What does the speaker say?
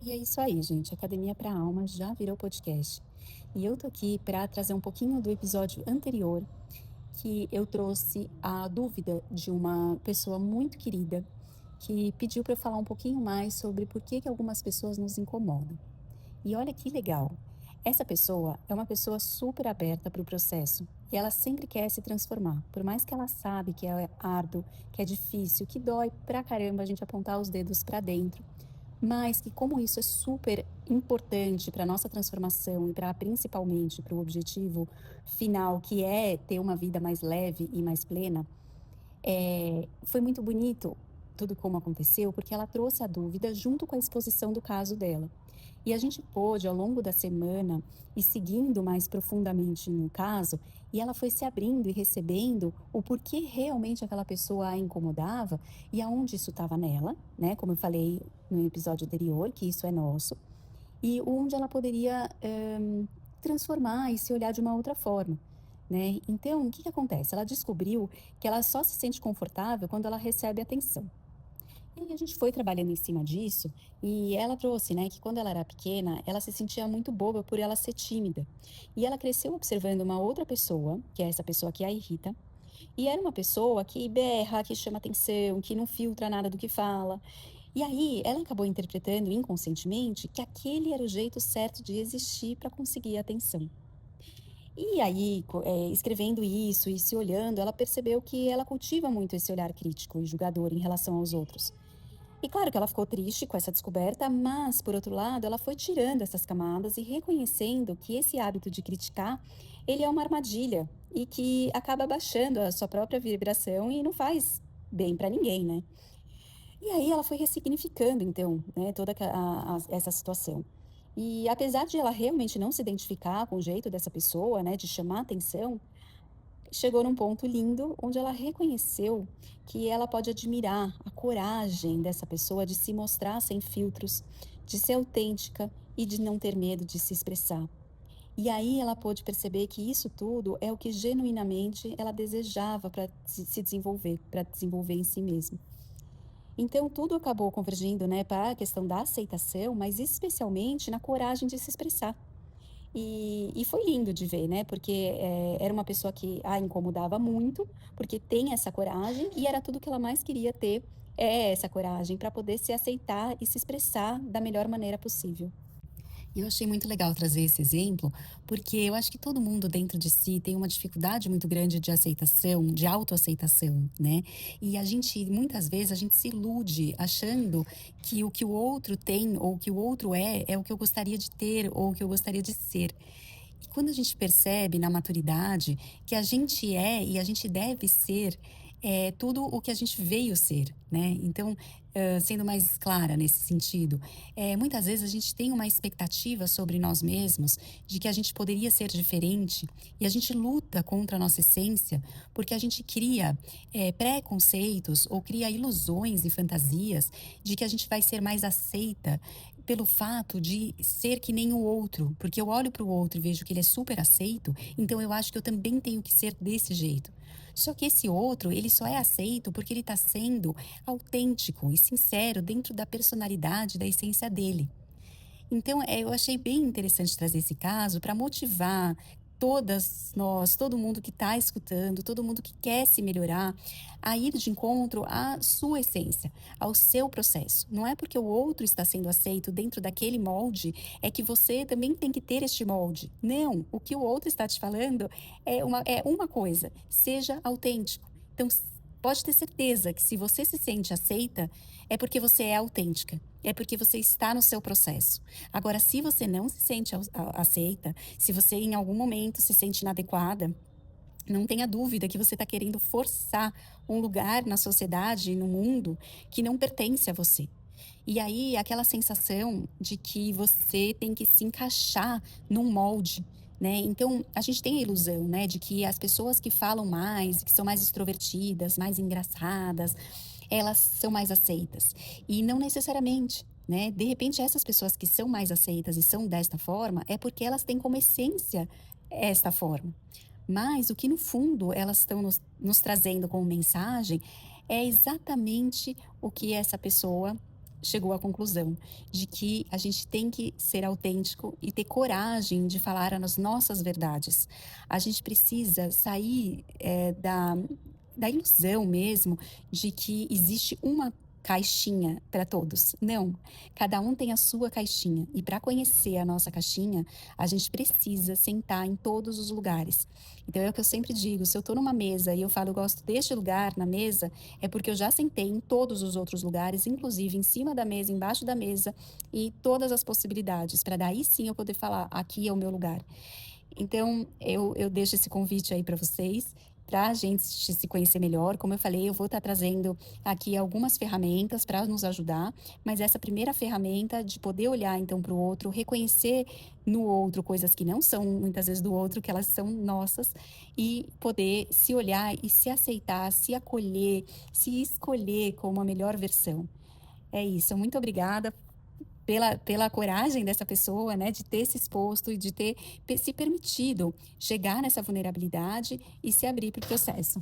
E é isso aí, gente. Academia para Alma já virou podcast. E eu tô aqui para trazer um pouquinho do episódio anterior, que eu trouxe a dúvida de uma pessoa muito querida que pediu para eu falar um pouquinho mais sobre por que que algumas pessoas nos incomodam. E olha que legal. Essa pessoa é uma pessoa super aberta para o processo e ela sempre quer se transformar. Por mais que ela sabe que é árduo, que é difícil, que dói pra caramba a gente apontar os dedos para dentro, mas que como isso é super importante para nossa transformação e para principalmente para o objetivo final, que é ter uma vida mais leve e mais plena, foi muito bonito tudo como aconteceu, porque ela trouxe a dúvida junto com a exposição do caso dela. E a gente pôde, ao longo da semana, ir seguindo mais profundamente no caso, e ela foi se abrindo e recebendo o porquê realmente aquela pessoa a incomodava e aonde isso estava nela, né? Como eu falei no episódio anterior, que isso é nosso, e onde ela poderia transformar e se olhar de uma outra forma, né? Então, o que que acontece? Ela descobriu que ela só se sente confortável quando ela recebe atenção. E aí a gente foi trabalhando em cima disso, e ela trouxe, né, que quando ela era pequena, ela se sentia muito boba por ela ser tímida. E ela cresceu observando uma outra pessoa, que é essa pessoa que a irrita, e era uma pessoa que berra, que chama atenção, que não filtra nada do que fala. E aí ela acabou interpretando inconscientemente que aquele era o jeito certo de existir para conseguir a atenção. E aí, escrevendo isso e se olhando, ela percebeu que ela cultiva muito esse olhar crítico e julgador em relação aos outros. E claro que ela ficou triste com essa descoberta, mas, por outro lado, ela foi tirando essas camadas e reconhecendo que esse hábito de criticar, ele é uma armadilha e que acaba baixando a sua própria vibração e não faz bem para ninguém, né? E aí ela foi ressignificando, então, né, toda essa situação. E apesar de ela realmente não se identificar com o jeito dessa pessoa, né, de chamar atenção, chegou num ponto lindo onde ela reconheceu que ela pode admirar a coragem dessa pessoa de se mostrar sem filtros, de ser autêntica e de não ter medo de se expressar. E aí ela pôde perceber que isso tudo é o que genuinamente ela desejava para se desenvolver, para desenvolver em si mesma. Então tudo acabou convergindo, né, para a questão da aceitação, mas especialmente na coragem de se expressar. E foi lindo de ver, né, porque, era uma pessoa que a incomodava muito, porque tem essa coragem e era tudo que ela mais queria ter, é essa coragem para poder se aceitar e se expressar da melhor maneira possível. E eu achei muito legal trazer esse exemplo, porque eu acho que todo mundo dentro de si tem uma dificuldade muito grande de aceitação, de autoaceitação, né? E a gente, muitas vezes, a gente se ilude achando que o que o outro tem ou o que o outro é o que eu gostaria de ter ou o que eu gostaria de ser. E quando a gente percebe na maturidade que a gente é e a gente deve ser tudo o que a gente veio ser, né? Então, sendo mais clara nesse sentido, muitas vezes a gente tem uma expectativa sobre nós mesmos de que a gente poderia ser diferente e a gente luta contra a nossa essência porque a gente cria preconceitos ou cria ilusões e fantasias de que a gente vai ser mais aceita pelo fato de ser que nem o outro, porque eu olho para o outro e vejo que ele é super aceito, então eu acho que eu também tenho que ser desse jeito. Só que esse outro, ele só é aceito porque ele está sendo autêntico e sincero dentro da personalidade, da essência dele. Então, eu achei bem interessante trazer esse caso para motivar todas nós, todo mundo que está escutando, todo mundo que quer se melhorar, a ir de encontro à sua essência, ao seu processo. Não é porque o outro está sendo aceito dentro daquele molde, é que você também tem que ter este molde. Não, o que o outro está te falando é uma coisa, seja autêntico. Então, pode ter certeza que se você se sente aceita, é porque você é autêntica, é porque você está no seu processo. Agora, se você não se sente aceita, se você em algum momento se sente inadequada, não tenha dúvida que você está querendo forçar um lugar na sociedade e no mundo que não pertence a você. E aí, aquela sensação de que você tem que se encaixar num molde, né? Então, a gente tem a ilusão, né, de que as pessoas que falam mais, que são mais extrovertidas, mais engraçadas, elas são mais aceitas. E não necessariamente. Né? De repente, essas pessoas que são mais aceitas e são desta forma, é porque elas têm como essência esta forma. Mas o que no fundo elas estão nos trazendo como mensagem é exatamente o que essa pessoa chegou à conclusão de que a gente tem que ser autêntico e ter coragem de falar as nossas verdades. A gente precisa sair, da ilusão mesmo de que existe uma caixinha para todos. Não, cada um tem a sua caixinha e para conhecer a nossa caixinha, a gente precisa sentar em todos os lugares. Então é o que eu sempre digo, se eu estou numa mesa e eu falo: "Eu gosto deste lugar na mesa", é porque eu já sentei em todos os outros lugares, inclusive em cima da mesa, embaixo da mesa e todas as possibilidades, para daí sim eu poder falar: "Aqui é o meu lugar". Então, eu deixo esse convite aí para vocês, para a gente se conhecer melhor. Como eu falei, eu vou estar trazendo aqui algumas ferramentas para nos ajudar, mas essa primeira ferramenta de poder olhar então para o outro, reconhecer no outro coisas que não são muitas vezes do outro, que elas são nossas, e poder se olhar e se aceitar, se acolher, se escolher como a melhor versão. É isso, muito obrigada pela coragem dessa pessoa, né, de ter se exposto e de ter se permitido chegar nessa vulnerabilidade e se abrir para o processo.